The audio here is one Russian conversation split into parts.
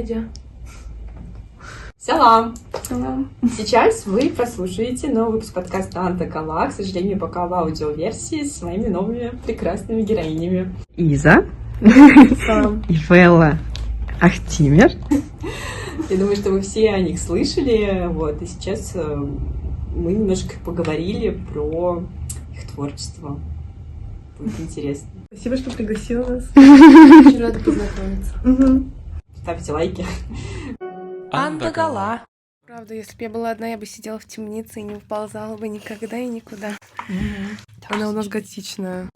Надя. Салам! Салам. Сейчас вы послушаете новый выпуск подкаста Анта Кала, к сожалению, пока в аудиоверсии с моими новыми прекрасными героинями. Иза Салам. и Фэлла Ахтимер. Я думаю, что вы все о них слышали, вот, и сейчас мы немножко поговорили про их творчество. Будет интересно. Спасибо, что пригласила нас. Очень рада познакомиться. Ставьте лайки. Анта Кала. Правда, если бы я была одна, я бы сидела в темнице и не выползала бы никогда и никуда. Она у нас готичная.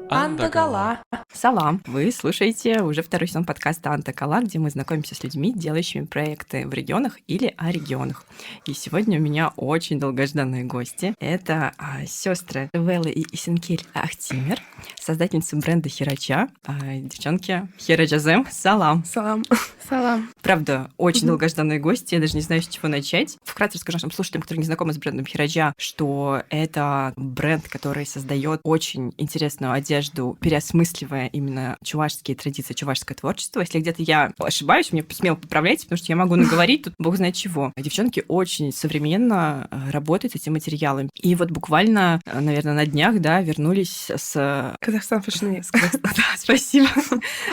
Анта Кала. Салам! Вы слушаете уже второй сезон подкаста Анта Кала, где мы знакомимся с людьми, делающими проекты в регионах или о регионах. И сегодня у меня очень долгожданные гости. Это сестры Вэлла и Исенкель Ахтимер, создательницы бренда Хирача. Девчонки, Хираджазем, салам! Салам. Салам. Правда, очень долгожданные гости, я даже не знаю, с чего начать. Вкратце расскажу нашим слушателям, которые не знакомы с брендом Хираджа, что это бренд, который создает очень интересную одежду, переосмысливая именно чувашские традиции, чувашское творчество. Если где-то я ошибаюсь, мне смело поправляйте, потому что я могу наговорить тут бог знает чего. Девчонки очень современно работают с этим материалом. И вот буквально, наверное, на днях, вернулись с... Казахстан Fashion Week. Да, спасибо.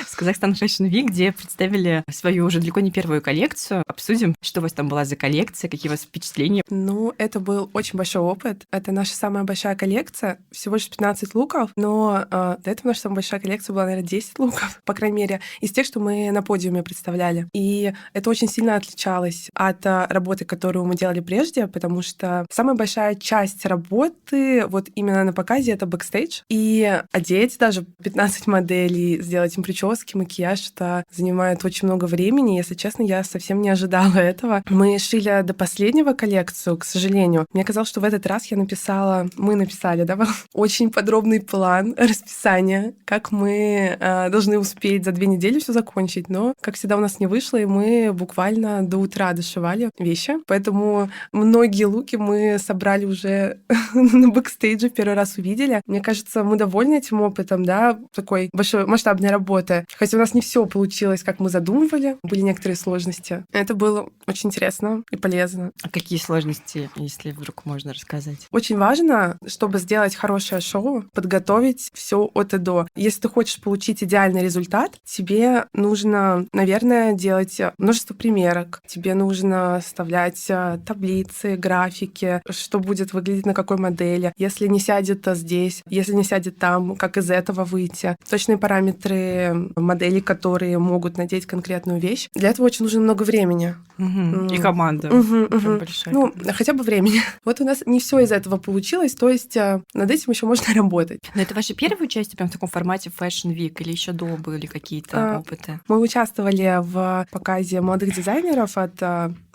С Казахстан Fashion Week, где представили свою уже далеко не первую коллекцию. Обсудим, что у вас там была за коллекция, какие у вас впечатления. Ну, это был очень большой опыт. Это наша самая большая коллекция. Всего лишь 15 луков, но до этого наша самая большая коллекция была, наверное, 10 луков, по крайней мере, из тех, что мы на подиуме представляли. И это очень сильно отличалось от работы, которую мы делали прежде, потому что самая большая часть работы вот именно на показе — это бэкстейдж. И одеть даже 15 моделей, сделать им прически, макияж — это занимает очень много времени. Если честно, я совсем не ожидала этого. Мы шили до последнего коллекцию, к сожалению. Мне казалось, что в этот раз мы написали, очень подробный план расписания, как мы должны успеть за 2 недели все закончить. Но, как всегда, у нас не вышло, и мы буквально до утра дошивали вещи. Поэтому многие луки мы собрали уже на бэкстейдже, первый раз увидели. Мне кажется, мы довольны этим опытом, такой большой масштабной работы. Хотя у нас не все получилось, как мы задумывали. Были некоторые сложности. Это было очень интересно и полезно. А какие сложности, если вдруг можно рассказать? Очень важно, чтобы сделать хорошее шоу, подготовить все от и до. Если ты хочешь получить идеальный результат, тебе нужно, наверное, делать множество примерок. Тебе нужно вставлять таблицы, графики, что будет выглядеть на какой модели. Если не сядет здесь, если не сядет там, как из этого выйти. Точные параметры моделей, которые могут надеть конкретную вещь. Для этого очень нужно много времени. И команда. Прям большая. Ну, хотя бы времени. Вот у нас не все из этого получилось, то есть над этим еще можно работать. Но это ваше первое участие прям в таком формате Fashion Week или еще до были какие-то опыты? Мы участвовали в показе молодых дизайнеров от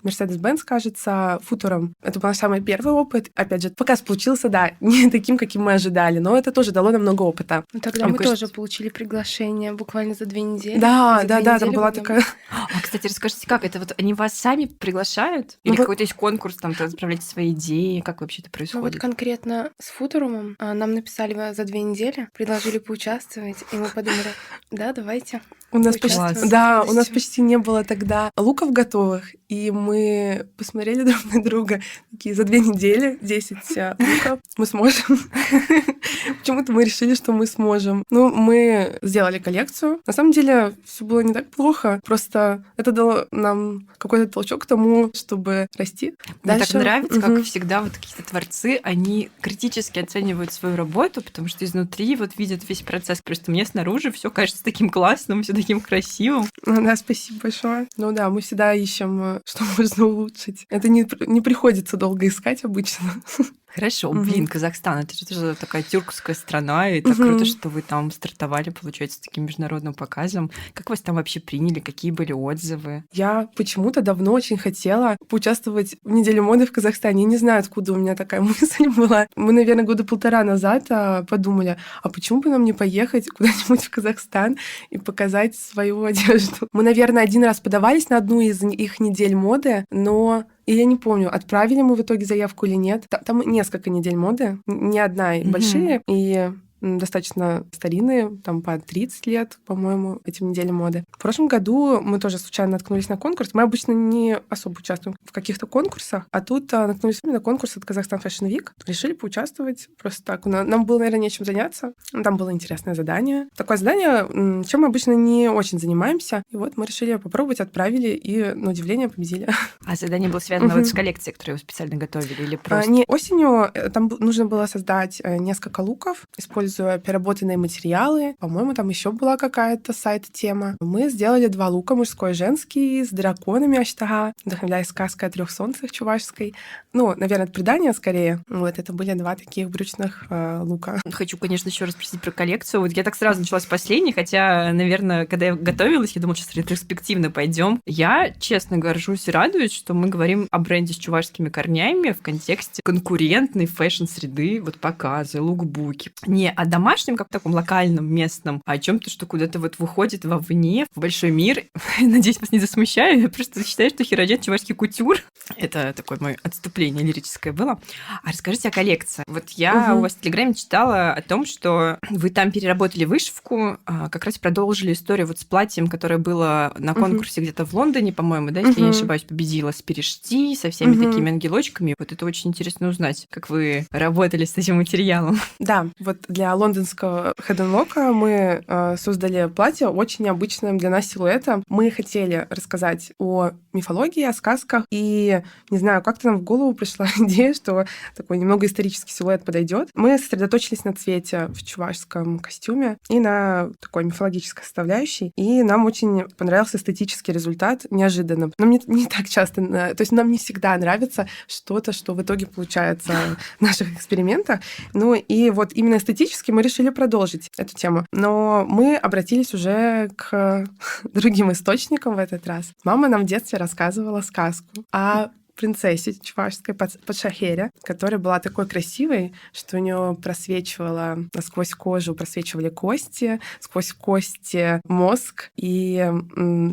Mercedes-Benz, кажется, Futurum. Это был наш самый первый опыт. Опять же, показ получился, не таким, каким мы ожидали, но это тоже дало нам много опыта. Ну, тогда мы тоже получили приглашение буквально за 2 недели. Да, там была такая... Кстати, расскажите, как это? Вот они вас сами приглашают? Или какой-то есть конкурс, там, вы отправляете свои идеи? Как вообще это происходит? Ну, вот конкретно с Futurum'ом нам написали за 2 недели, предложили поучаствовать, и мы подумали, давайте. У нас почти не было тогда луков готовых, и мы посмотрели друг на друга, такие, за 2 недели 10 луков мы сможем. Почему-то мы решили, что мы сможем. Ну, мы сделали коллекцию. На самом деле, все было не так плохо, просто это дало нам какой-то толчок к тому, чтобы расти. Мне так нравится, как всегда вот какие-то творцы, они критически оценивают свою работу, потому что изнутри вот видят весь процесс. Просто мне снаружи все кажется таким классным, все таким красивым. Да, спасибо большое. Ну да, мы всегда ищем, что можно улучшить. Это не приходится долго искать обычно. Хорошо, Казахстан, это же тоже такая тюркская страна, и так круто, что вы там стартовали, получается, с таким международным показом. Как вас там вообще приняли, какие были отзывы? Я почему-то давно очень хотела поучаствовать в неделе моды в Казахстане. Я не знаю, откуда у меня такая мысль была. Мы, наверное, 1.5 года назад подумали, а почему бы нам не поехать куда-нибудь в Казахстан и показать свою одежду? Мы, наверное, 1 раз подавались на одну из их недель моды, но и я не помню, отправили мы в итоге заявку или нет. Там несколько недель моды, не одна, большие. И достаточно старинные, там по 30 лет, по-моему, этим неделям моды. В прошлом году мы тоже случайно наткнулись на конкурс. Мы обычно не особо участвуем в каких-то конкурсах, а тут наткнулись на конкурс от Казахстан Fashion Week. Решили поучаствовать просто так. Нам было, наверное, нечем заняться. Там было интересное задание. Такое задание, чем мы обычно не очень занимаемся. И вот мы решили попробовать, отправили, и, на удивление, победили. А задание было связано вот с коллекцией, которую вы специально готовили, или просто? Не, осенью там нужно было создать несколько луков, используя переработанные материалы. По-моему, там еще была какая-то сайт-тема. Мы сделали 2 лука, мужской и женский, с драконами Аштага, вдохновляясь сказкой о 3 солнцах чувашской. Ну, наверное, от предания скорее. Вот, это были 2 таких брючных лука. Хочу, конечно, еще раз спросить про коллекцию. Вот я так сразу начала с последней, хотя, наверное, когда я готовилась, я думала, сейчас ретроспективно пойдем. Я, честно, горжусь и радуюсь, что мы говорим о бренде с чувашскими корнями в контексте конкурентной фэшн-среды, вот показы, лукбуки. Не о домашнем, как таком локальном, местном, а о чем-то, что куда-то вот выходит вовне, в большой мир. Надеюсь, вас не засмущаю. Я просто считаю, что Хираджет чувашский кутюр. Это такое мое отступление лирическое было. А расскажите о коллекции. Вот я у вас в Телеграме читала о том, что вы там переработали вышивку, как раз продолжили историю вот с платьем, которое было на конкурсе где-то в Лондоне, по-моему, да, если я не ошибаюсь, победила с перешти, со всеми такими ангелочками. Вот это очень интересно узнать, как вы работали с этим материалом. Да, вот для лондонского хеденлока мы создали платье очень необычным для нас силуэта. Мы хотели рассказать о мифологии, о сказках, и, не знаю, как-то нам в голову пришла идея, что такой немного исторический силуэт подойдет. Мы сосредоточились на цвете в чувашском костюме и на такой мифологической составляющей, и нам очень понравился эстетический результат, неожиданно. Нам не так часто, то есть нам не всегда нравится что-то, что в итоге получается в наших экспериментах. Ну и вот именно эстетически мы решили продолжить эту тему. Но мы обратились уже к другим источникам в этот раз. Мама нам в детстве рассказывала сказку о принцессе чувашской Падшахере, которая была такой красивой, что у нее просвечивала насквозь кожу, просвечивали кости, сквозь кости мозг и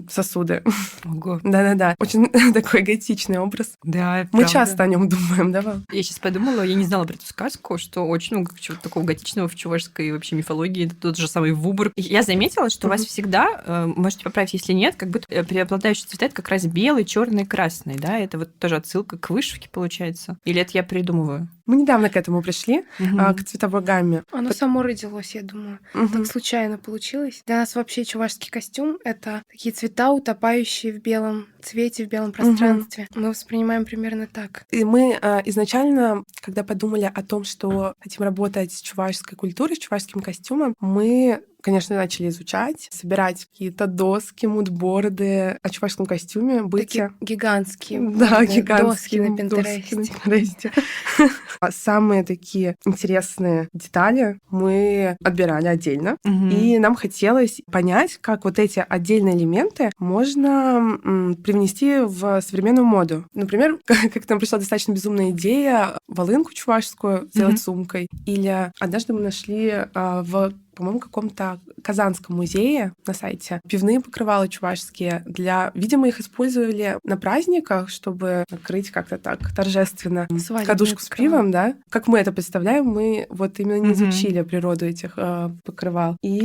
сосуды. Ого. Да-да-да. Очень такой готичный образ. Да, Мы правда. часто о нем думаем, да, Вал? Я сейчас подумала, я не знала про эту сказку, что очень много чего-то такого готичного в чувашской вообще мифологии. Это тот же самый вубр. Я заметила, что у вас всегда, можете поправить, если нет, как будто преобладающий цвета это как раз белый, черный, красный, да? Это вот тоже отсылка к вышивке, получается? Или это я придумываю? Мы недавно к этому пришли, к цветовой гамме. Оно само родилось, я думаю. Так случайно получилось. Для нас вообще чувашский костюм — это такие цвета, утопающие в белом цвете, в белом пространстве. Мы воспринимаем примерно так. И мы изначально, когда подумали о том, что хотим работать с чувашской культурой, с чувашским костюмом, мы, конечно, начали изучать, собирать какие-то доски, мудборды о чувашском костюме, быть... Такие гигантские. Да, доски гигантские на Пинтересте. доски на Пинтересте. Самые такие интересные детали мы отбирали отдельно. И нам хотелось понять, как вот эти отдельные элементы можно привнести в современную моду. Например, как нам пришла достаточно безумная идея волынку чувашскую сделать сумкой. Или однажды мы нашли по-моему, каком-то Казанском музее на сайте пивные покрывала чувашские. Видимо, их использовали на праздниках, чтобы накрыть как-то так торжественно кадушку с пивом, да? Как мы это представляем, мы вот именно не изучили природу этих покрывал. И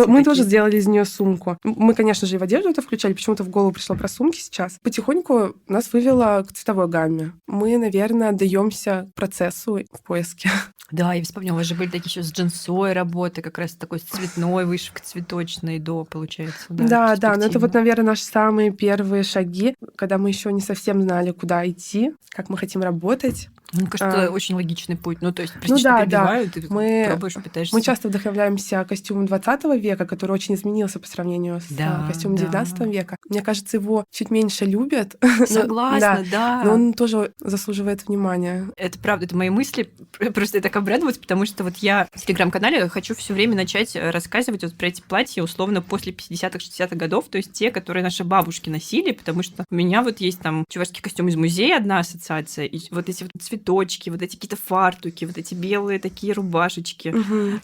мы тоже сделали из нее сумку. Мы, конечно же, и в одежду это включали, почему-то в голову пришло про сумки сейчас. Потихоньку нас вывело к цветовой гамме. Мы, наверное, отдаемся процессу в поиске. Да, я вспомнила, у вас же были такие еще с джинсой работы, как раз такой цветной, вышивка цветочной до, получается. Да, но это вот, наверное, наши самые первые шаги, когда мы еще не совсем знали, куда идти, как мы хотим работать. Мне кажется, очень логичный путь. Ну, то есть, прости, что перебиваю, ты пробуешь, пытаешься. Мы часто вдохновляемся костюмом 20 века, который очень изменился по сравнению с костюмом 19 века. Мне кажется, его чуть меньше любят. Согласна, да. Но он тоже заслуживает внимания. Это правда, это мои мысли. Просто я так обрадовалась, потому что вот я в Телеграм-канале хочу все время начать рассказывать вот про эти платья условно после 50-х, 60-х годов, то есть те, которые наши бабушки носили, потому что у меня вот есть там чувашский костюм из музея, одна ассоциация, и вот эти вот цветочки, вот эти какие-то фартуки, вот эти белые такие рубашечки,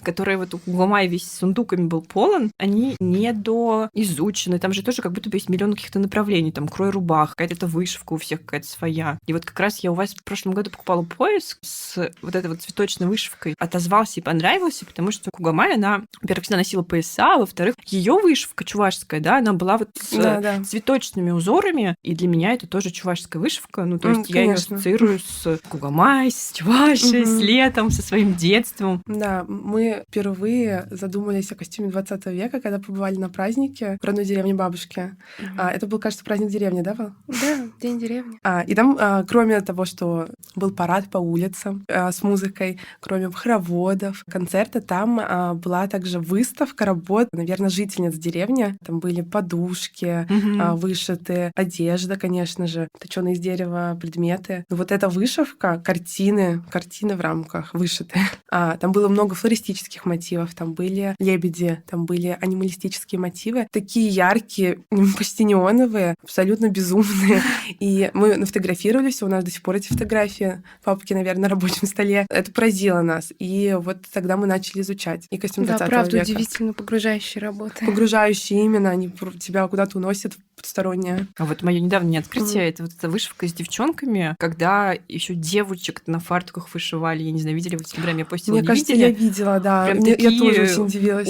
которые вот у Гумай весь сундуками был полон, они недоизучены. Там же тоже как будто бы есть есть миллион каких-то направлений, там, крой рубах, какая-то вышивка у всех какая-то своя. И вот как раз я у вас в прошлом году покупала пояс с вот этой вот цветочной вышивкой, отозвался и понравился, потому что Кугамай, она, во-первых, всегда носила пояса, а во-вторых, ее вышивка чувашская, да, она была вот с цветочными узорами, и для меня это тоже чувашская вышивка, ну, то есть я ее ассоциирую с Кугамай, с Чувашей, с летом, со своим детством. Да, мы впервые задумались о костюме 20 века, когда побывали на празднике в родной деревне бабушки. Это был, кажется, праздник деревни, да, Val? Да, День деревни. И там, кроме того, что был парад по улицам с музыкой, кроме хороводов, концерта, там была также выставка работ, наверное, жительниц деревни. Там были подушки, вышитые, одежда, конечно же, точёные из дерева предметы. Но вот эта вышивка, картины в рамках вышитые. Там было много флористических мотивов, там были лебеди, там были анималистические мотивы, такие яркие, почти неоновые, абсолютно безумные. И мы нафотографировались, у нас до сих пор эти фотографии папки, наверное, на рабочем столе. Это поразило нас. И вот тогда мы начали изучать. И костюм 20 века. Да, правда, удивительно погружающие работы. Погружающие именно, они тебя куда-то уносят в потустороннее. А вот мое недавнее открытие, это вот эта вышивка с девчонками, когда еще девочек на фартуках вышивали. Я не знаю, видели вы в Телеграме, я постила, мне кажется, я видела, да. Прям я такие тоже очень удивилась.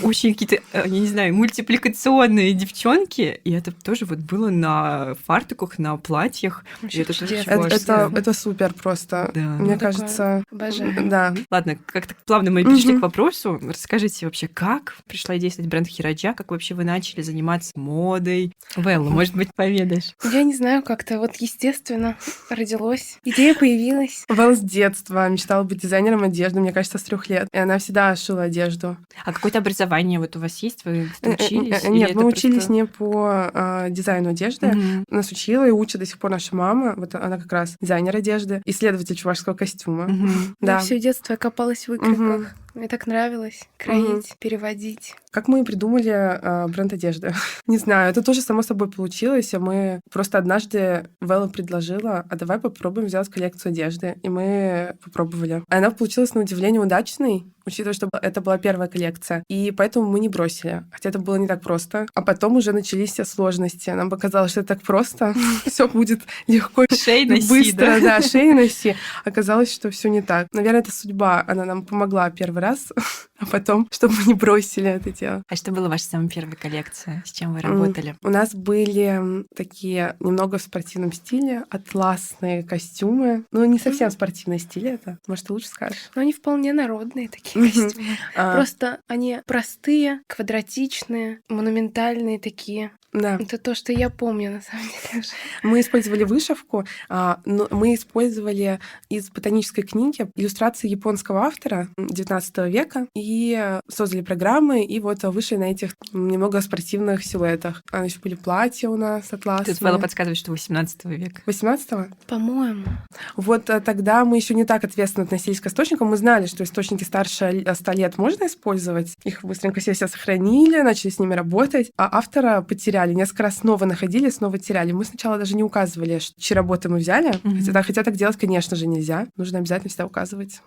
Очень какие-то, я не знаю, мультипликационные девчонки. И это тоже вот было на фартуках, на платьях. Вообще Это, чудесно. Это супер просто. Да. Мне кажется... Обожаю. Да. Ладно, как-то плавно мы перешли к вопросу. Расскажите вообще, как пришла идея стать бренд Хираджа, как вообще вы начали заниматься модой? Велла, может быть, поведаешь? Я не знаю, как-то вот естественно родилось. Идея появилась. Вэл с детства мечтала быть дизайнером одежды, мне кажется, с 3 лет. И она всегда шила одежду. А какое-то образование вот у вас есть? Вы учились? Нет, мы учились не по дизайну одежды. Нас учила и учит до сих пор наша мама. Вот она как раз дизайнер одежды, исследователь чувашского костюма. Да. Все детство я копалась в выкройках. Мне так нравилось кроить, переводить. Как мы придумали бренд одежды? Не знаю, это тоже само собой получилось. Мы просто однажды Велла предложила, а давай попробуем сделать коллекцию одежды. И мы попробовали. Она получилась на удивление удачной, учитывая, что это была первая коллекция. И поэтому мы не бросили. Хотя это было не так просто. А потом уже начались все сложности. Нам показалось, что это так просто. Все будет легко и быстро. Да, шеи носи. Оказалось, что все не так. Наверное, это судьба. Она нам помогла первый раз, а потом, чтобы мы не бросили это дело. А что была ваша самая первая коллекция? С чем вы работали? У нас были такие немного в спортивном стиле атласные костюмы. Ну, не совсем спортивный стиль это. Может, ты лучше скажешь? Но они вполне народные такие костюмы. Просто они простые, квадратичные, монументальные такие. Да. Это то, что я помню, на самом деле. Мы использовали вышивку, но мы использовали из ботанической книги иллюстрации японского автора XIX века и создали программы, и вот вышли на этих немного спортивных силуэтах. Еще были платья у нас атласные. Тут Велла подсказывает, что 18 века. 18-го? По-моему. Вот тогда мы еще не так ответственно относились к источникам. Мы знали, что источники старше 100 лет можно использовать. Их быстренько все сохранили, начали с ними работать, а автора потеряли. Несколько раз снова находили, снова теряли. Мы сначала даже не указывали, чьи работы мы взяли. Хотя так делать, конечно же, нельзя. Нужно обязательно всегда указывать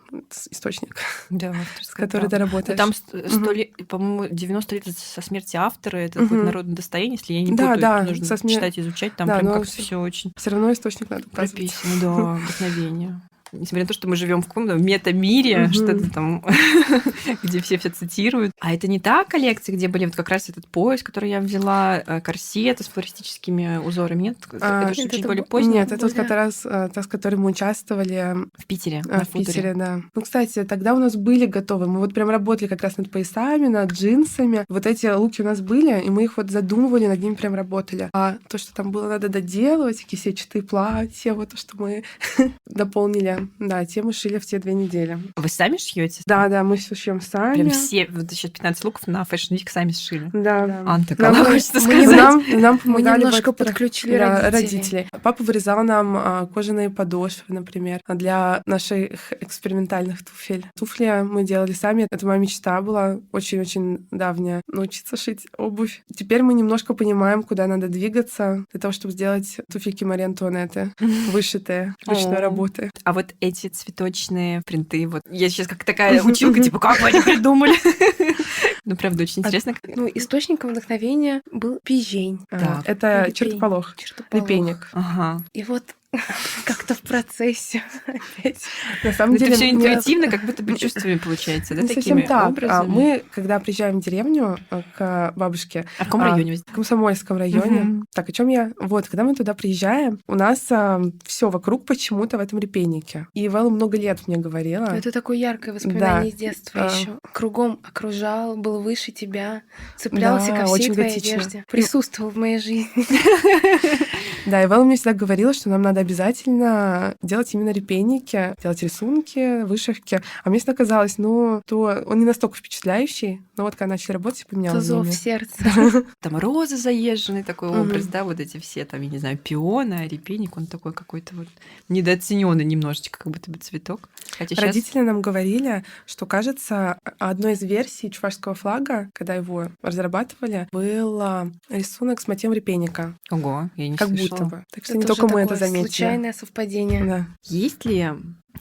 источник, да, с которым ты работаешь. Там 100 лет, по-моему, 90 лет со смерти автора, это какое-то народное достояние, если я не путаю, нужно читать, изучать, там прям как-то все очень... Все равно источник надо указывать. Прописано, да, вдохновение. Несмотря на то, что мы живем в каком-то мета-мире, что-то там, где все цитируют. А это не та коллекция, где были вот как раз этот пояс, который я взяла, корсеты с флористическими узорами, нет? Это же чуть более позднее. Нет, это вот как раз та, с которой мы участвовали в Питере. В Питере, да. Ну, кстати, тогда у нас были готовы. Мы вот прям работали как раз над поясами, над джинсами. Вот эти луки у нас были, и мы их вот задумывали, над ними прям работали. А то, что там было надо доделывать, кисетчатые платья, вот то, что мы дополнили. Да, те мы шили в те 2 недели. Вы сами шьете? Да, мы все шьем сами. Прям все, вот сейчас 15 луков на Fashion Week сами сшили. Да. Анта, хочется сказать. Нам помогали немножко подключили родителей. Папа вырезал нам кожаные подошвы, например, для наших экспериментальных туфель. Туфли мы делали сами. Это моя мечта была очень-очень давняя. Научиться шить обувь. Теперь мы немножко понимаем, куда надо двигаться для того, чтобы сделать туфельки Мари Антуанетты, вышитые ручной работы. А вот эти цветочные принты, вот я сейчас как такая училка, типа, как вы они придумали? Ну, правда, очень интересно. Ну, источником вдохновения был пижень. Так. Это Лепень. чертополох. Чертополох. Лепейник. Ага. И вот как-то в процессе опять. На самом Ну, это деле, все мне- интуитивно, как будто бы чувствами получается, да, не такими совсем так. образами. Мы, когда приезжаем в деревню к бабушке, А в каком районе вы? в Комсомольском районе. Мгм. Так, о чем я? Вот, когда мы туда приезжаем, у нас все вокруг почему-то в этом репейнике. И Вэлла много лет мне говорила. Это такое яркое воспоминание из детства А. еще. Кругом окружал, был выше тебя, цеплялся Да, ко всей очень твоей готично. одежде. Присутствовал в моей жизни. Да, и Вэлла мне всегда говорила, что нам надо обязательно делать именно репейники, делать рисунки, вышивки. А мне всегда казалось, то он не настолько впечатляющий. Но вот когда начали работать, я поменяла Это зов мнение. сердца. Там розы заезженный такой Мгм. образ, да, вот эти все там, я не знаю, пионы, а репейник, он такой какой-то вот недооцененный немножечко, как будто бы цветок. Хотя сейчас... Родители нам говорили, что, кажется, одной из версий чувашского флага, когда его разрабатывали, был рисунок с мотивом репейника. Ого, я не Как слышала. будто бы. Так что Это не тоже только мы это такое заметили. случайное совпадение. Да. Есть ли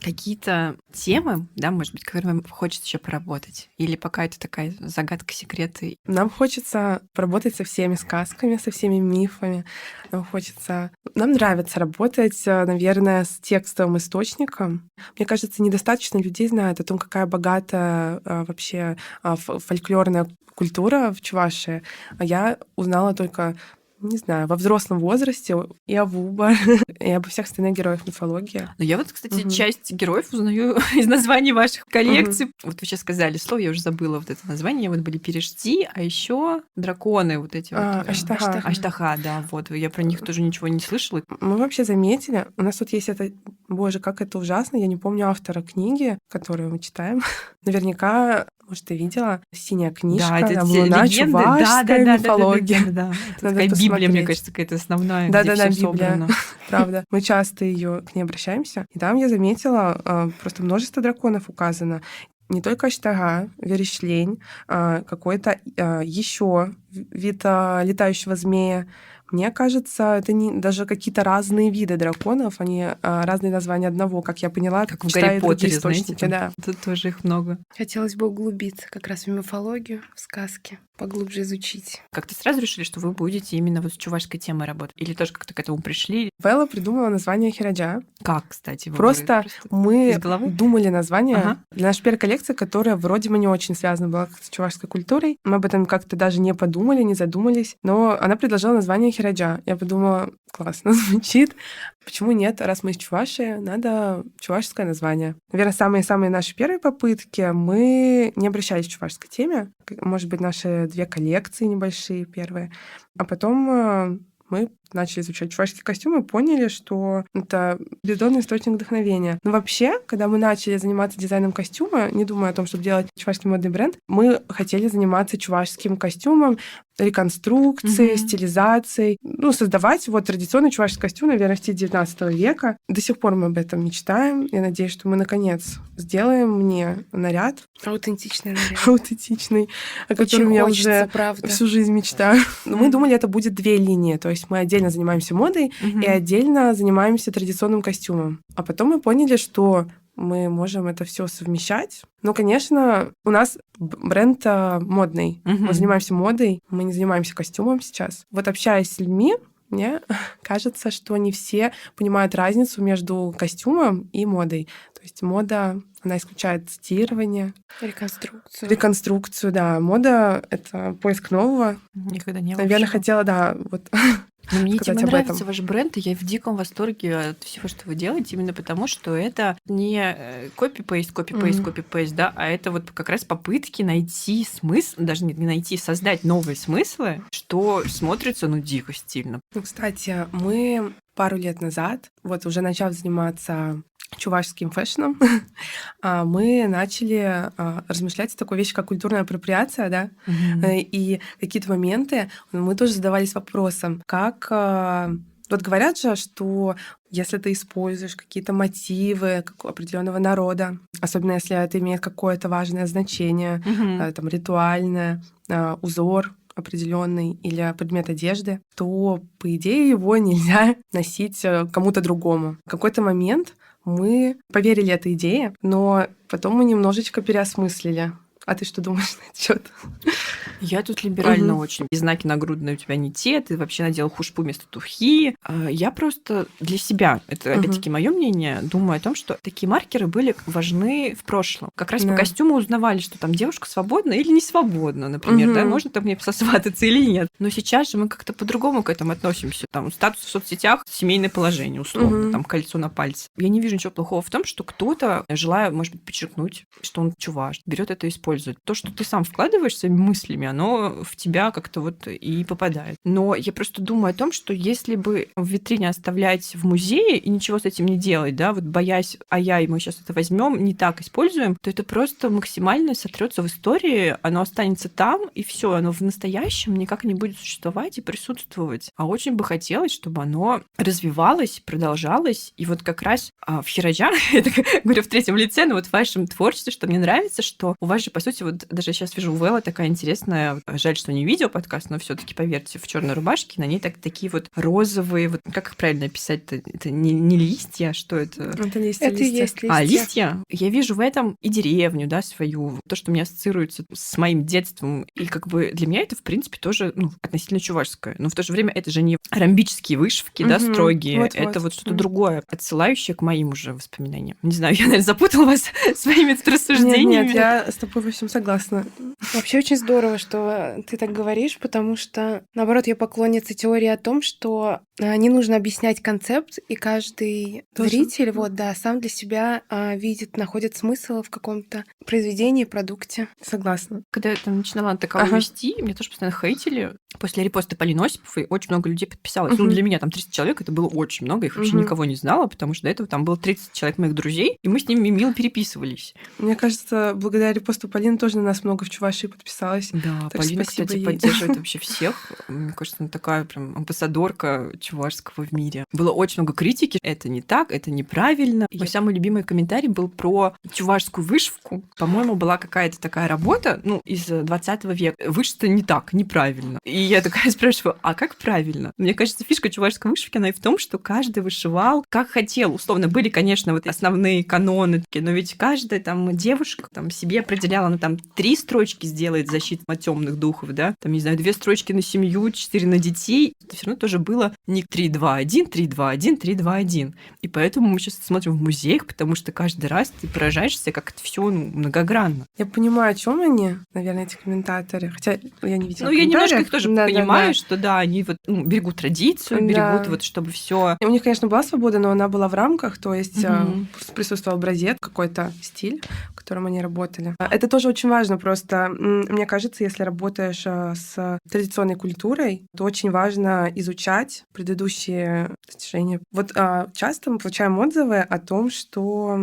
какие-то темы, да, может быть, которыми вам хочется еще поработать? Или пока это такая загадка, секреты? Нам хочется поработать со всеми сказками, со всеми мифами. Нам нравится работать, наверное, с текстовым источником. Мне кажется, недостаточно людей знают о том, какая богатая вообще фольклорная культура в Чувашии. А я узнала только, не знаю, во взрослом возрасте и о Вуба, и обо всех остальных героях мифологии. Но я вот, кстати, Мгм. часть героев узнаю из названий ваших коллекций. Вот вы сейчас сказали слово, я уже забыла вот это название. Вот были перешти, а еще драконы вот эти вот. Аштаха. Аштаха, да, вот. Я про них тоже ничего не слышала. Мы вообще заметили, у нас тут есть это, боже, как это ужасно, я не помню автора книги, которую мы читаем. Наверняка, может, ты видела, синяя книжка, Да, это там те «Луна», легенды. чувашская мифология. Да. Это Надо такая Библия, мне посмотреть. кажется, какая-то основная, Да-да-да, где все Библия. собрано. Правда. Мы часто к ней обращаемся. И там я заметила, просто множество драконов указано. Не только Аштага, Верешлень, какой-то еще вид летающего змея. Мне кажется, это не даже какие-то разные виды драконов, они разные названия одного, как я поняла, Как в читая Гарри другие Поттере, знаете, источники. там Да. тут тоже их много. Хотелось бы углубиться как раз в мифологию, в сказки, поглубже изучить. Как-то сразу решили, что вы будете именно вот с чувашской темой работать? Или тоже как-то к этому пришли? Вэлла придумала название Хираджа. Как, кстати? вы Просто говорите? мы из головы? думали название Ага. для нашей первой коллекции, которая вроде бы не очень связана была с чувашской культурой. Мы об этом как-то даже не подумали, не задумались. Но она предложила название Хираджа. Я подумала, классно звучит. Почему нет? Раз мы из Чувашии, надо чувашское название. Наверное, самые наши первые попытки мы не обращались к чувашской теме. Может быть, наши 2 коллекции небольшие первые. А потом мы начали изучать чувашские костюмы и поняли, что это бездонный источник вдохновения. Но вообще, когда мы начали заниматься дизайном костюма, не думая о том, чтобы делать чувашский модный бренд, мы хотели заниматься чувашским костюмом, реконструкцией, стилизацией, создавать вот традиционный чувашский костюм, наверное, в стиле 19 века. До сих пор мы об этом мечтаем. Я надеюсь, что мы, наконец, сделаем мне наряд Аутентичный наряд. аутентичный, о Очень котором я хочется, уже правда. всю жизнь мечтаю. Но мы думали, это будет 2 линии. То есть мы отдельно занимаемся модой и отдельно занимаемся традиционным костюмом. А потом мы поняли, что мы можем это все совмещать. Но, конечно, у нас бренд модный. Мы занимаемся модой, мы не занимаемся костюмом сейчас. Вот общаясь с людьми, мне кажется, что не все понимают разницу между костюмом и модой. То есть мода, она исключает цитирование, реконструкцию, да. Мода — это поиск нового. Никогда не было. Наверное, хотела, да, вот Но мне сказать тем об нравится этом. ваш бренд, и я в диком восторге от всего, что вы делаете, именно потому, что это не копи-пейст, копи-пейст, да, а это вот как раз попытки найти смысл, даже не найти, создать новые смыслы, что смотрится, дико стильно. Кстати, мы пару лет назад, вот уже начав заниматься чувашским фэшном, мы начали размышлять о такой вещи, как культурная апроприация, да, и какие-то моменты мы тоже задавались вопросом, как... Вот говорят же, что если ты используешь какие-то мотивы определенного народа, особенно если это имеет какое-то важное значение, там, ритуальное, узор определенный или предмет одежды, то, по идее, его нельзя носить кому-то другому. В какой-то момент мы поверили этой идее, но потом мы немножечко переосмыслили А ты что думаешь на этот счет? Я тут либерально очень. И знаки нагрудные у тебя не те, ты вообще надел хушпу вместо тухи. Я просто для себя, это опять-таки мое мнение, думаю о том, что такие маркеры были важны в прошлом. Как раз по костюму узнавали, что там девушка свободна или не свободна, например, да, можно там мне сосвататься или нет. Но сейчас же мы как-то по-другому к этому относимся. Там статус в соцсетях, семейное положение, условно, там кольцо на пальце. Я не вижу ничего плохого в том, что кто-то, желая, может быть, подчеркнуть, что он чуваш, берет это и использует. То, что ты сам вкладываешь своими мыслями, оно в тебя как-то вот и попадает. Но я просто думаю о том, что если бы в витрине оставлять в музее и ничего с этим не делать, да, вот боясь, и мы сейчас это возьмем, не так используем, то это просто максимально сотрется в истории, оно останется там, и все, оно в настоящем никак не будет существовать и присутствовать. А очень бы хотелось, чтобы оно развивалось, продолжалось. И вот как раз в Хираджа, это говорю в третьем лице, но вот в вашем творчестве, что мне нравится, что у вас же, по сути, вот даже сейчас вижу Вэлла такая интересная, жаль, что не видео подкаст, но все-таки поверьте, в черной рубашке, на ней такие вот розовые, вот как их правильно описать-то? Это не листья, что это? Это листья. Это и есть листья. Листья. Я вижу в этом и деревню, да, свою, то, что мне ассоциируется с моим детством. И как бы для меня это, в принципе, тоже относительно чувашское. Но в то же время это же не ромбические вышивки, да, строгие. Вот, это вот что-то другое, отсылающее к моим уже воспоминаниям. Не знаю, я, наверное, запутала вас своими рассуждениями. Нет, я с тобой во всем согласна. Вообще очень здорово, что ты так говоришь, потому что, наоборот, я поклонница теории о том, что не нужно объяснять концепт, и каждый зритель сам для себя видит, находит смысл в каком-то произведении, продукте. Согласна. Когда я там начинала таково вести, меня тоже постоянно хейтили. После репоста Полины Осиповой очень много людей подписалось. Для меня там 300 человек, это было очень много, их вообще никого не знала, потому что до этого там было 30 человек моих друзей, и мы с ними мило переписывались. Мне кажется, благодаря репосту Полины тоже на нас много в Чувашии подписалось. Да, так Полина, кстати, ей. поддерживает вообще всех. Мне кажется, она такая прям амбассадорка чувашского в мире. Было очень много критики. Это не так, это неправильно. Мой самый любимый комментарий был про чувашскую вышивку. По-моему, была какая-то такая работа, из 20 века. Вышито не так, неправильно. И я такая спрашиваю, а как правильно? Мне кажется, фишка чувашской вышивки, она и в том, что каждый вышивал как хотел. Условно, были, конечно, вот основные каноны, но ведь каждая там девушка там себе определяла, 3 строчки сделает защиту от темных духов, да, там, не знаю, 2 строчки на семью, 4 на детей. Это все равно тоже было не 3-2-1, 3-2-1, 3-2-1. И поэтому мы сейчас смотрим в музеях, потому что каждый раз ты поражаешься, как это все многогранно. Я понимаю, о чем они, наверное, эти комментаторы. Хотя я не видела. Я немножко их тоже понимаю, что они вот берегут традицию, берегут вот, чтобы все. У них, конечно, была свобода, но она была в рамках, то есть присутствовал образец, какой-то стиль, в котором они работали. Это тоже очень важно просто. Мне кажется, если работаешь с традиционной культурой, то очень важно изучать предыдущие достижения. Вот часто мы получаем отзывы о том, что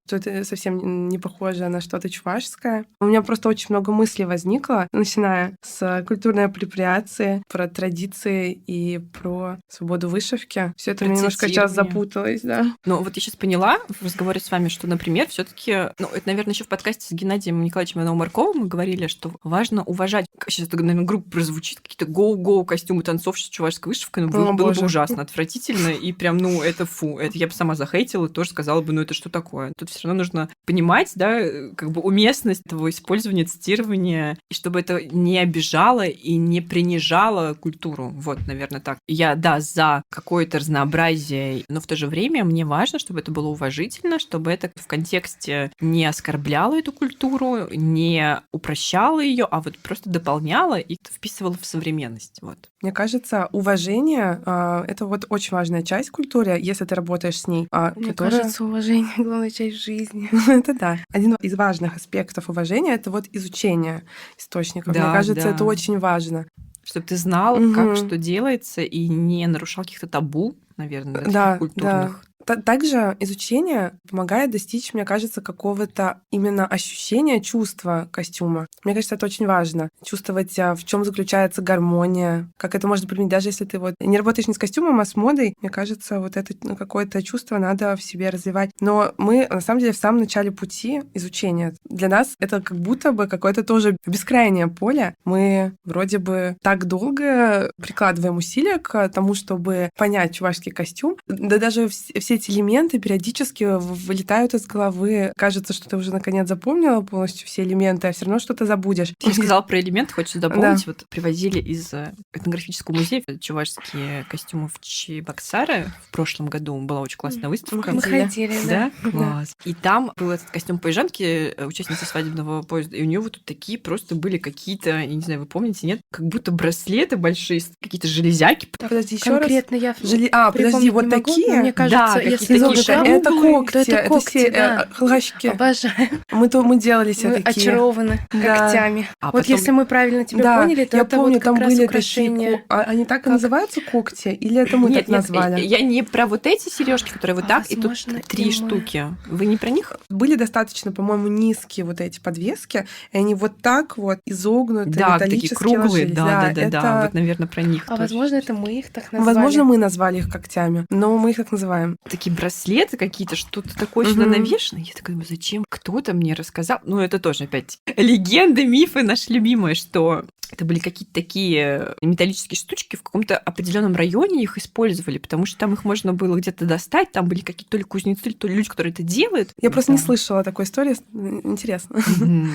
это совсем не похоже на что-то чувашское. У меня просто очень много мыслей возникло, начиная с культурной апроприации, про традиции и про свободу вышивки. Все это меня немножко сейчас запуталось, да. Но вот я сейчас поняла в разговоре с вами, что, например, все-таки, это, наверное, еще в подкасте с Геннадием Николаевичем Ивановым-Марковым мы говорили, что важно уважать, сейчас это, наверное, грубо прозвучит, какие-то гоу-гоу костюмы танцовщиц с чувашской вышивкой, было бы ужасно, отвратительно, и прям, это фу, это я бы сама захейтила, тоже сказала бы, это что такое? Тут все равно нужно понимать, да, как бы уместность этого использования, цитирования, и чтобы это не обижало и не принижало культуру. Вот, наверное, так. Я, за какое-то разнообразие, но в то же время мне важно, чтобы это было уважительно, чтобы это в контексте не оскорбляло эту культуру, не упрощало ее, а вот просто дополняло и вписывало в современность. Вот. Мне кажется, уважение — это вот очень важная часть культуры, если ты работаешь с ней. Мне кажется, уважение — главная часть жизни. Это да. Один из важных аспектов уважения — это вот изучение источников. Мне кажется, это очень важно. Чтобы ты знал, как что делается, и не нарушал каких-то табу, наверное, культурных. Также изучение помогает достичь, мне кажется, какого-то именно ощущения, чувства костюма. Мне кажется, это очень важно. Чувствовать, в чем заключается гармония, как это можно применить, даже если ты вот не работаешь не с костюмом, а с модой. Мне кажется, вот это какое-то чувство надо в себе развивать. Но мы, на самом деле, в самом начале пути изучения. Для нас это как будто бы какое-то тоже бескрайнее поле. Мы вроде бы так долго прикладываем усилия к тому, чтобы понять чувашский костюм. Да даже все все эти элементы периодически вылетают из головы. Кажется, что ты уже наконец запомнила полностью все элементы, а все равно что-то забудешь. Ты сказала про элементы, хочется дополнить. Да. Вот привозили из этнографического музея чувашские костюмы в Чебоксары в прошлом году. Была очень классная выставка. Мы ходили, да. Да? Класс. И там был этот костюм поезжанки, участницы свадебного поезда, и у нее вот тут такие просто были какие-то, я не знаю, вы помните, нет? Как будто браслеты большие, какие-то железяки. Подожди, еще раз. Конкретно я Подожди, припомнить вот не могу, но такие? мне кажется, Да, если какие-то изогнуто такие Это круглые, когти, то это когти, все да. хлащики. Обожаю. Мы делали все Мы такие. очарованы Да. когтями. А Вот потом- если мы правильно тебя Да, поняли, то я это помню, вот как там раз были украшения. такие. Они так и Как? называются когти? Или это мы Нет, так назвали? я не про вот эти сережки, которые вот так, и тут Возможно, 3 и мы. штуки. Вы не про них? Были достаточно, по-моему, низкие вот эти подвески, и они вот так вот изогнутые, Да, такие металлические круглые, ложились. да. это... Вот, наверное, про них. А тоже. возможно, это мы их так назвали. Возможно, мы назвали их когтями, но мы их так называем. Такие браслеты какие-то, что-то такое сюда навешено. Я такая думаю, зачем? Кто-то мне рассказал. Ну, это тоже опять легенды, мифы наши любимые, что это были какие-то такие металлические штучки, в каком-то определенном районе их использовали, потому что там их можно было где-то достать, там были какие-то то ли кузнецы, то ли люди, которые это делают. Я просто не Да. слышала такой истории. Интересно.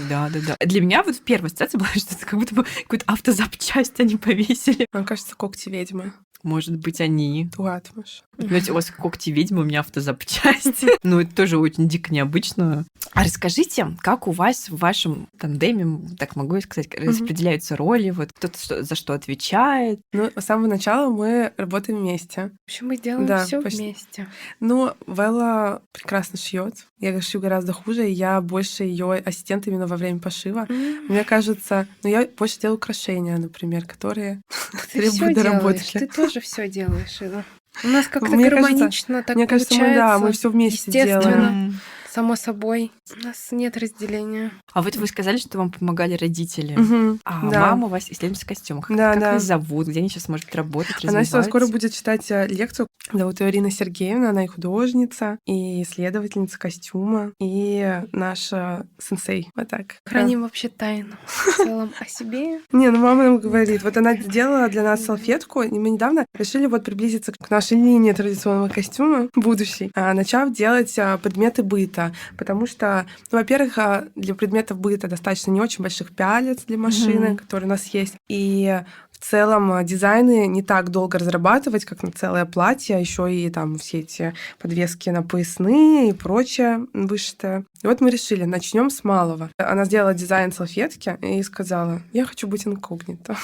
Да. Для меня вот первая ассоциация была, что это как будто бы какую-то автозапчасть они повесили. Мне кажется, когти ведьмы. Может быть, они. Туатмаш. Знаете, у вас когти ведьмы, у меня автозапчасть. Ну, это тоже очень дико необычно. А расскажите, как у вас в вашем тандеме, так могу я сказать, распределяются роли? Вот кто-то за что отвечает? Ну, с самого начала мы работаем вместе. В общем, мы делаем Да, все почти. вместе. Но Вэлла прекрасно шьет. Я шью гораздо хуже, и я больше ее ассистент именно во время пошива. Мне кажется, я больше делаю украшения, например, которые Ты все требуют делаешь, доработки. ты тоже все делаешь, Ива. У нас как-то Мне кажется- гармонично так Мне кажется, получается. мы все вместе естественно. делаем. Само собой. У нас нет разделения. А вот вы сказали, что вам помогали родители. Мгм, А да. мама у вас исследовательский костюм. Да, Как да. ее зовут? Где они сейчас может работать, Она сейчас скоро развиваться? будет читать лекцию. Зовут ее Ирина Сергеевна, она и художница, и исследовательница костюма, и наша сенсей. Вот так. Храним вообще тайну в целом о себе. Не, ну мама нам говорит, вот она сделала для нас салфетку, и мы недавно решили вот приблизиться к нашей линии традиционного костюма будущей, начав делать предметы быта, потому что, ну, во-первых, для предметов быта достаточно не очень больших пялец для машины, которые у нас есть, и в целом дизайны не так долго разрабатывать, как на целое платье, а еще и там все эти подвески на поясные и прочее вышитое. И вот мы решили, начнем с малого. Она сделала дизайн салфетки и сказала, я хочу быть инкогнито.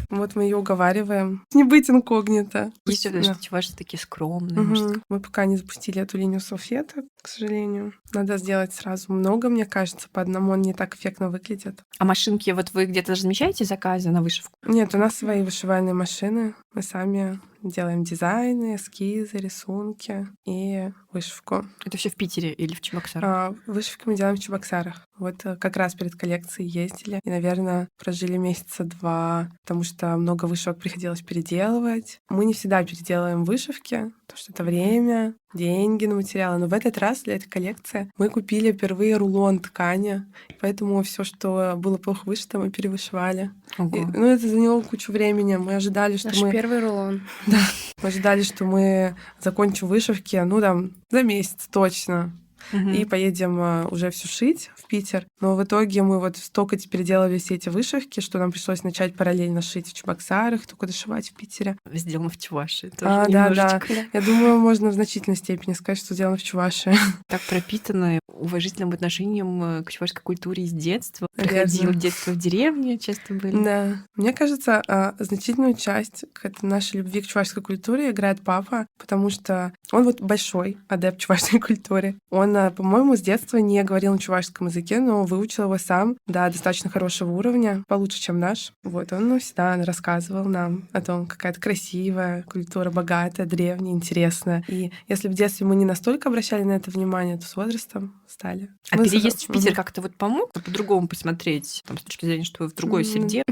Вот мы ее уговариваем не быть инкогнито. Есть вот Да. что ваши такие скромные, может, Мгм. Мы пока не запустили эту линию салфеток, к сожалению. Надо сделать сразу много, мне кажется, по одному он не так эффектно выглядит. А машинки, вот вы где-то размещаете заказы на вышивку? Нет, у нас свои вышивальные машины. Мы сами делаем дизайны, эскизы, рисунки и вышивку. Это все в Питере или в Чебоксарах? Вышивки мы делаем в Чебоксарах. Вот как раз перед коллекцией ездили. И, наверное, прожили месяца 2, потому что много вышивок приходилось переделывать. Мы не всегда переделываем вышивки, потому что это время, деньги на материалы. Но в этот раз для этой коллекции мы купили впервые рулон ткани. Поэтому все, что было плохо вышито, мы перевышивали. Ого. Ну, это заняло кучу времени. Мы ожидали, что Наш мы... первый рулон. Мы ожидали, что мы закончим вышивки, ну, там, за месяц точно. Мгм. И поедем уже все шить в Питер. Но в итоге мы вот столько теперь делали все эти вышивки, что нам пришлось начать параллельно шить в Чебоксарах, только дошивать в Питере. Сделано в Чувашии. Тоже Да. немножечко. Я думаю, можно в значительной степени сказать, что сделано в Чувашии. Так пропитано уважительным отношением к чувашской культуре с детства. Наверно. Приходил в детство в деревне, часто были. Да. Мне кажется, значительную часть к этой нашей любви к чувашской культуре играет папа, потому что он вот большой адепт чувашской культуры. Он, по-моему, с детства не говорил на чувашском языке, но выучил его сам до достаточно хорошего уровня, получше, чем наш. Вот, он всегда рассказывал нам о том, какая-то красивая культура, богатая, древняя, интересная. И если в детстве мы не настолько обращали на это внимание, то с возрастом стали. А Мы переезд в Питер Мгм. как-то вот помог по-другому посмотреть, там, с точки зрения, что вы в другой М, среде?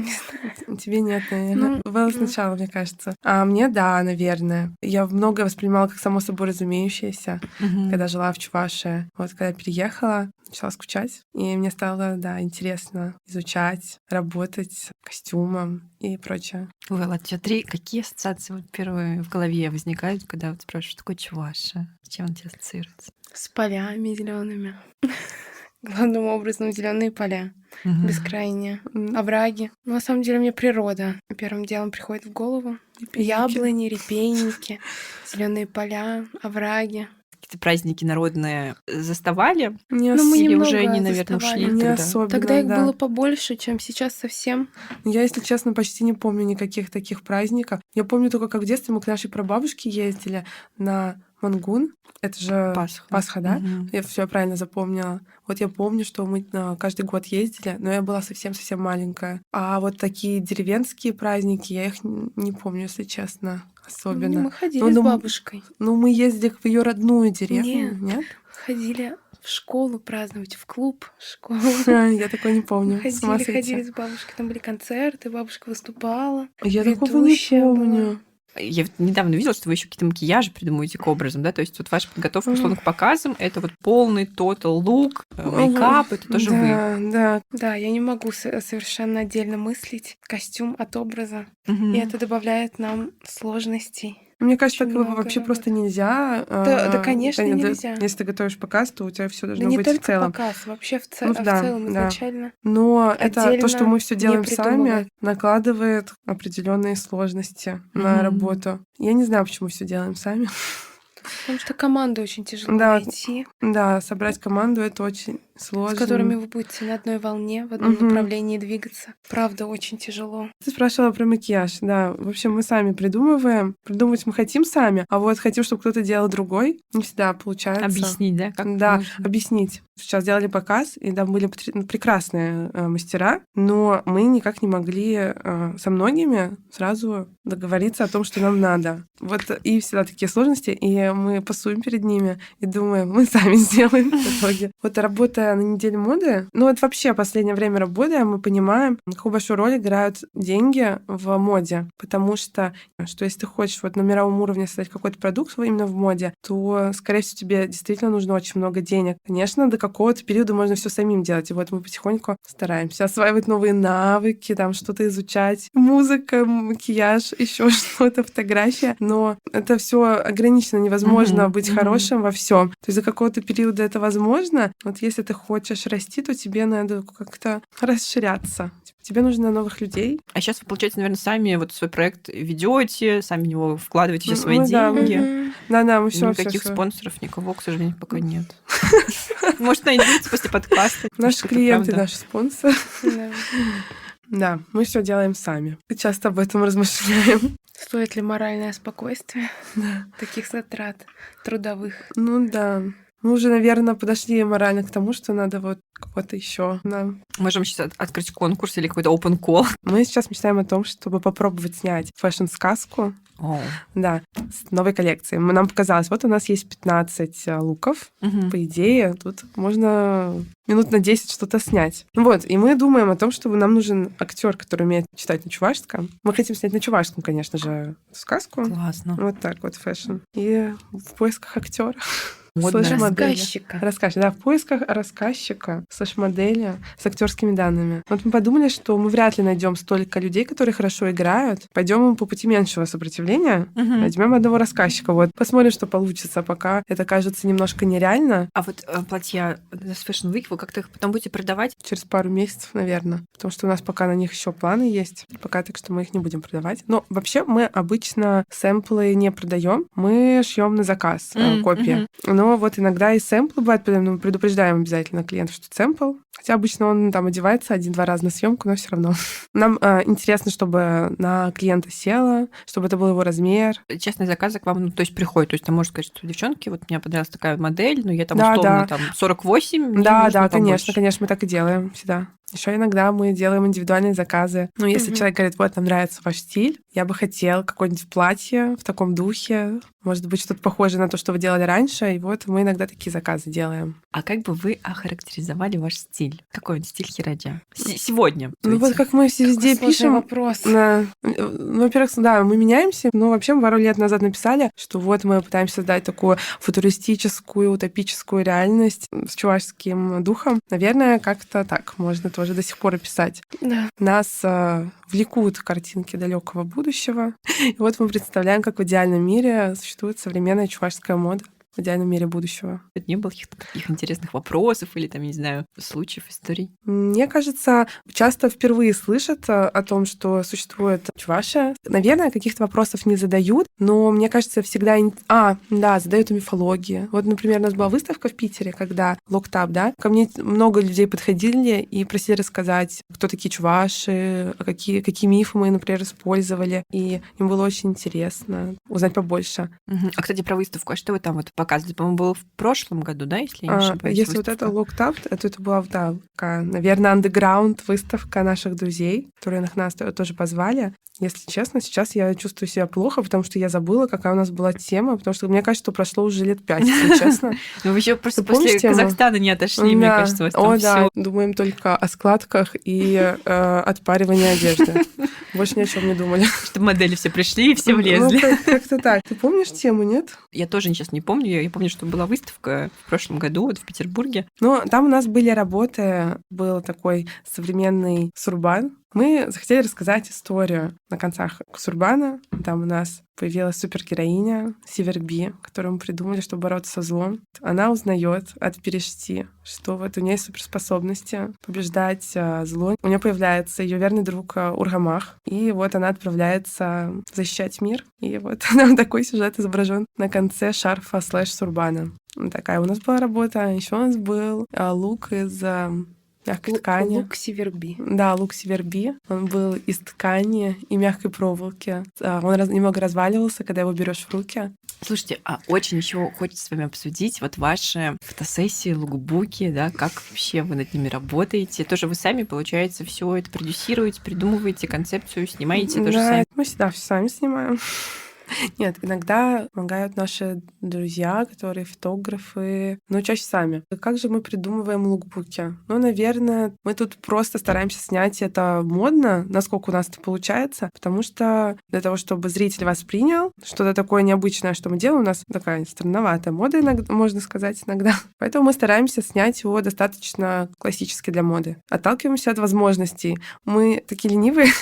Тебе нет, наверное. Было сначала, мне кажется. А мне да, наверное. Я многое воспринимала как само собой разумеющееся, когда жила в Чувашии. Вот когда переехала, начала скучать. И мне стало, да, интересно изучать, работать с костюмом и прочее. Ой, ладно, у тебя 3. Какие ассоциации вот первые в голове возникают, когда вот спрашиваешь, что такое Чуваша? С чем он тебе ассоциируется? С полями зелеными. Главным образом зеленые поля, бескрайние, овраги. Но на самом деле мне природа первым делом приходит в голову. Яблони, репейники, зеленые поля, овраги. Какие-то праздники народные заставали? Не Ну, мы Или немного уже они, наверное, заставали. ушли Не тогда? особенно, Тогда их да. было побольше, чем сейчас совсем. Я, если честно, почти не помню никаких таких праздников. Я помню только, как в детстве мы к нашей прабабушке ездили на Мангун. Это же Пасха, да? Я все правильно запомнила. Вот я помню, что мы каждый год ездили, но я была совсем-совсем маленькая. А вот такие деревенские праздники, я их не помню, если честно, особенно. Мы ходили с бабушкой. Ну, мы ездили в ее родную деревню, нет? Ходили в школу праздновать, в клуб, в школу. Я такое не помню. С ума Ходили сойти. с бабушкой, там были концерты, бабушка выступала. Я такого не ведущая была. помню. Я вот недавно видела, что вы еще какие-то макияжи придумываете к образам, да? То есть вот ваша подготовка, условно, к показам — это вот полный тотал лук, мейкап, это тоже вы. Да. Да, я не могу совершенно отдельно мыслить костюм от образа. Мгм. И это добавляет нам сложностей. Мне кажется, Очень так много вообще работы. просто нельзя. Да, конечно, да, нельзя. Если ты готовишь показ, то у тебя все Да должно не быть только в целом. показ, вообще в Ну в да, целом да. изначально. Но это то, что Отдельно мы все делаем не сами, придумывать. накладывает определенные сложности на работу. Я не знаю, почему все делаем сами. Потому что команду очень тяжело Да. найти, Да, собрать команду это очень сложно. с которыми вы будете на одной волне, в одном направлении двигаться. Правда, очень тяжело. Ты спрашивала про макияж, да. В общем, мы сами придумываем. Придумывать мы хотим сами, а вот хотим, чтобы кто-то делал другой, не всегда получается. Объяснить, да? Как Да, нужно? объяснить. Сейчас делали показ, и там были прекрасные мастера, но мы никак не могли со многими сразу договориться о том, что нам надо. Вот и всегда такие сложности, и мы пасуем перед ними и думаем, мы сами сделаем в итоге. Вот работая на неделе моды, ну вот вообще последнее время работая, мы понимаем, какую большую роль играют деньги в моде, потому что если ты хочешь вот на мировом уровне создать какой-то продукт именно в моде, то, скорее всего, тебе действительно нужно очень много денег. Конечно, до какого-то периода можно все самим делать, и вот мы потихоньку стараемся осваивать новые навыки, там что-то изучать, музыка, макияж, еще что-то, фотография, но это все ограничено, невозможно быть хорошим во всем. То есть за какого-то периода это возможно. Вот если ты хочешь расти, то тебе надо как-то расширяться. Тебе нужно новых людей. А сейчас вы, получается, наверное, сами вот свой проект ведете, сами в него вкладываете все свои Ну да, деньги. Да, мы все. Никаких спонсоров, никого, к сожалению, пока нет. Может, найдете после подкаста. Наши клиенты, наши спонсоры. Да. Да, мы все делаем сами. Часто об этом размышляем. Стоит ли моральное спокойствие таких затрат трудовых? Ну да. Мы уже, наверное, подошли морально к тому, что надо вот кого-то еще. Да. Можем сейчас открыть конкурс или какой-то open call. Мы сейчас мечтаем о том, чтобы попробовать снять фэшн-сказку. Да, с новой коллекцией. Нам показалось, вот у нас есть 15 луков. По идее, тут можно минут на 10 что-то снять. Вот, и мы думаем о том, чтобы нам нужен актер, который умеет читать на чувашском. Мы хотим снять на чувашском, конечно же, сказку. Классно. Вот так вот фэшн. И в поисках актера. Рассказчика. Рассказчика, да, в поисках рассказчика, слэш-модели с актерскими данными. Вот мы подумали, что мы вряд ли найдем столько людей, которые хорошо играют. Пойдем по пути меньшего сопротивления, возьмем одного рассказчика. Вот, посмотрим, что получится, пока это кажется немножко нереально. А вот платья с Fashion Week вы как-то их потом будете продавать? Через пару месяцев, наверное. Потому что у нас пока на них еще планы есть. Пока так что мы их не будем продавать. Но вообще мы обычно сэмплы не продаем, мы шьем на заказ копии. Но вот иногда и сэмплы бывают, поэтому мы предупреждаем обязательно клиентов, что сэмпл. Хотя обычно он там одевается 1-2 раза на съемку, но все равно. Нам интересно, чтобы на клиента село, чтобы это был его размер. Частные заказы к вам, то есть приходят. То есть там можно сказать, что девчонки, вот мне понравилась такая модель, но я там условно там 48. Да, конечно, мы так и делаем всегда. Еще иногда мы делаем индивидуальные заказы. Ну, если Мгм. человек говорит, вот, нам нравится ваш стиль, я бы хотел какое-нибудь платье в таком духе, может быть, что-то похожее на то, что вы делали раньше, и вот мы иногда такие заказы делам. А как бы вы охарактеризовали ваш стиль? Какой он стиль хирадя? Сегодня. Ну, вот как мы все везде Какой сложный пишем, вопрос. ну, во-первых, да, мы меняемся, но вообще мы пару лет назад написали, что вот мы пытаемся создать такую футуристическую, утопическую реальность с чувашским духом. Наверное, как-то так можно тоже до сих пор описать. Да. Нас влекут картинки далекого будущего. И вот мы представляем, как в идеальном мире существует современная чувашская мода. В идеальном мире будущего. Не было каких-то таких интересных вопросов или там, я не знаю, случаев, историй? Мне кажется, часто впервые слышат о том, что существует Чувашия. Наверное, каких-то вопросов не задают, но мне кажется, всегда... задают о мифологии. Вот, например, у нас была выставка в Питере, когда Локтап, да, ко мне много людей подходили и просили рассказать, кто такие чуваши, какие мифы мы, например, использовали. И им было очень интересно узнать побольше. А, кстати, про выставку. А что вы там вот показывали? По-моему, было в прошлом году, да, если я не ошибаюсь? Если вот это Локтап, то это была, да, такая, наверное, андеграунд выставка наших друзей, которые нас тоже позвали. Если честно, сейчас я чувствую себя плохо, потому что я забыла, какая у нас была тема, потому что мне кажется, что прошло уже лет 5, если честно. Ну, вы еще просто Ты помнишь после тему? Казахстана не отошли, мне кажется, у вас там да, всё. думаем только о складках и отпаривании одежды. Больше ни о чем не думали. Чтобы модели все пришли и все Ну, влезли. как-то так. Ты помнишь тему, нет? Я тоже сейчас не помню. Я помню, что была выставка в прошлом году вот в Петербурге. Ну, там у нас были работы, был такой современный сурбан. Мы захотели рассказать историю на концах сурбана. Там у нас появилась супергероиня Северби, которую мы придумали, чтобы бороться со злом. Она узнает от Перешти, что вот у нее есть суперспособности побеждать зло. У нее появляется ее верный друг Ургамах, и вот она отправляется защищать мир. И вот нам такой сюжет изображен на конце шарфа /сурбана. Вот такая у нас была работа. Еще у нас был лук из мягкой ткани. Лук Северби. Да, лук Северби. Он был из ткани и мягкой проволоки. Он немного разваливался, когда его берешь в руки. Слушайте, а очень еще хочется с вами обсудить вот ваши фотосессии, лукбуки, да, как вообще вы над ними работаете. Тоже вы сами, получается, все это продюсируете, придумываете концепцию, снимаете тоже сами. Мы всегда все сами снимаем. Нет, иногда помогают наши друзья, которые фотографы, но чаще сами. Как же мы придумываем лукбуки? Ну, наверное, мы тут просто стараемся снять это модно, насколько у нас это получается, потому что для того, чтобы зритель воспринял что-то такое необычное, что мы делаем, у нас такая странноватая мода, иногда, можно сказать, иногда. Поэтому мы стараемся снять его достаточно классически для моды. Отталкиваемся от возможностей. Мы такие ленивые,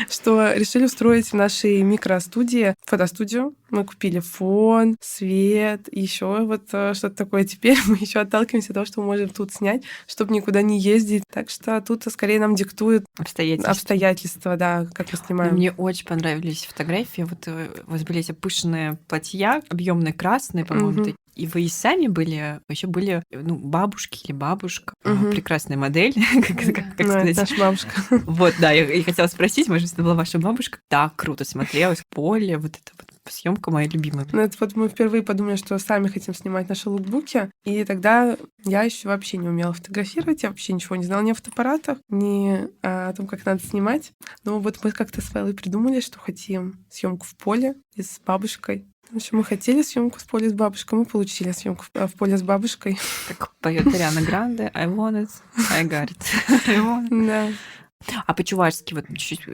что решили устроить в нашей микростудии фотостудию. Мы купили фон, свет, еще вот что-то такое. Теперь мы еще отталкиваемся от того, что мы можем тут снять, чтобы никуда не ездить. Так что тут скорее нам диктуют обстоятельства, да, как мы снимаем. Мне очень понравились фотографии. Вот у вас были эти пышные платья, объемные красные, по-моему, и вы и сами были, еще были бабушки или бабушка, прекрасная модель, как сказать. Наша бабушка. Вот, да, я хотела спросить, может быть, это была ваша бабушка? Так круто смотрелось, поле, вот это вот съемка моя любимая. Ну, это вот мы впервые подумали, что сами хотим снимать наши лукбуки, и тогда я еще вообще не умела фотографировать, я вообще ничего не знала ни о фотоаппаратах, ни о том, как надо снимать. Но вот мы как-то с Вэллой придумали, что хотим съемку в поле и с бабушкой. В общем, мы хотели съемку в поле с бабушкой, мы получили съемку в поле с бабушкой. Как поет Ариана Гранде, I want it, I got it. I want it. Да. А по-чувашски вот чуть-чуть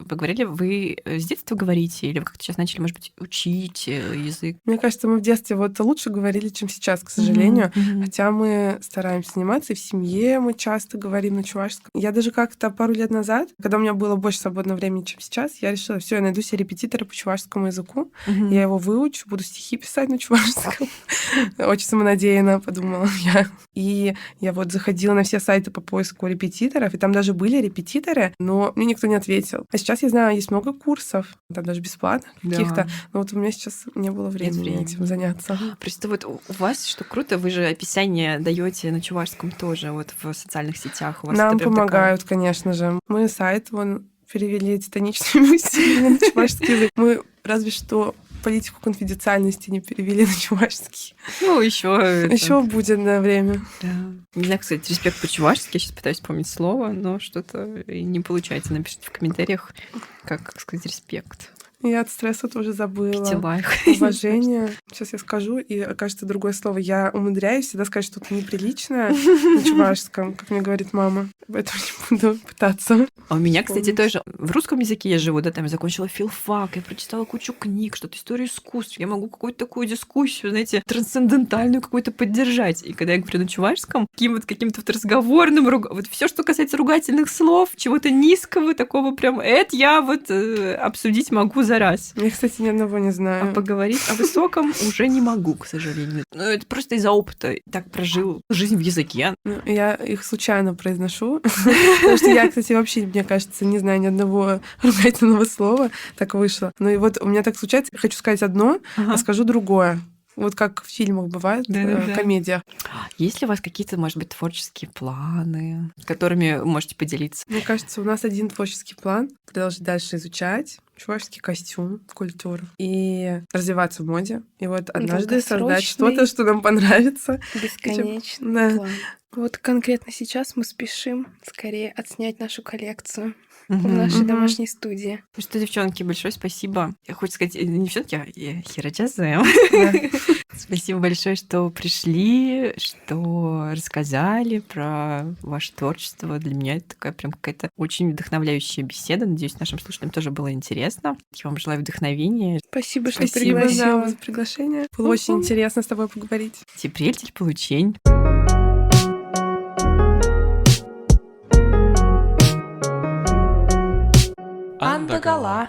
поговорили, вы с детства говорите или вы как-то сейчас начали, может быть, учить язык? Мне кажется, мы в детстве вот лучше говорили, чем сейчас, к сожалению. Хотя мы стараемся сниматься, и в семье мы часто говорим на чувашском. Я даже как-то пару лет назад, когда у меня было больше свободного времени, чем сейчас, я решила, все, я найду себе репетитора по чувашскому языку, я его выучу, буду стихи писать на чувашском. Очень самонадеянно подумала я. И я вот заходила на все сайты по поиску репетиторов, и там даже были репетиторы, но мне никто не ответил. А сейчас, я знаю, есть много курсов, там даже бесплатно каких-то, но вот у меня сейчас не было времени этим заняться. Просто вот у вас, что круто, вы же описание даете на чувашском тоже, вот в социальных сетях. У вас нам помогают, конечно же. Мы сайт перевели титаническими усилиями на чувашский язык. Мы разве что политику конфиденциальности не перевели на чувашский. Ну, еще Еще будет на время. Да. Не знаю, кстати, респект по-чувашски. Я сейчас пытаюсь вспомнить слово, но что-то не получается. Напишите в комментариях, как сказать респект. Я от стресса тоже забыла. Китилайх. Уважение. Сейчас я скажу, и окажется другое слово. Я умудряюсь всегда сказать что-то неприличное на чувашском, как мне говорит мама. Поэтому не буду пытаться. А у меня, кстати, Помнить. тоже в русском языке я живу, да, там я закончила филфак, я прочитала кучу книг, что-то историю искусств, я могу какую-то такую дискуссию, знаете, трансцендентальную какую-то поддержать. И когда я говорю на чувашском, каким-то вот разговорным, вот все, что касается ругательных слов, чего-то низкого, такого прям, это я вот обсудить могу за раз. Я, кстати, ни одного не А знаю. поговорить о высоком уже не могу, к сожалению. Ну, это просто из-за опыта. Так прожил жизнь в языке. Ну, я их случайно произношу. Потому что я, кстати, вообще, мне кажется, не знаю ни одного ругательного слова. Так вышло. Ну и вот у меня так случается, я хочу сказать одно, а скажу другое. Вот как в фильмах бывает, Да-да-да. комедиях. Есть ли у вас какие-то, может быть, творческие планы, которыми можете поделиться? Мне кажется, у нас один творческий план — продолжить дальше изучать чувашский костюм, культуру и развиваться в моде. И вот однажды создать что-то, что нам понравится. Бесконечный Да. план. Вот конкретно сейчас мы спешим скорее отснять нашу коллекцию в нашей Мгм. домашней студии. Ну что, девчонки, большое спасибо. Я хочу сказать, не девчонки, а Хираджазэ. Да. Спасибо большое, что пришли, что рассказали про ваше творчество. Для меня это такая прям какая-то очень вдохновляющая беседа. Надеюсь, нашим слушателям тоже было интересно. Я вам желаю вдохновения. Спасибо, что Спасибо, пригласила за приглашение. Было очень Мгм. интересно с тобой поговорить. Тепрель, получень. Андагала.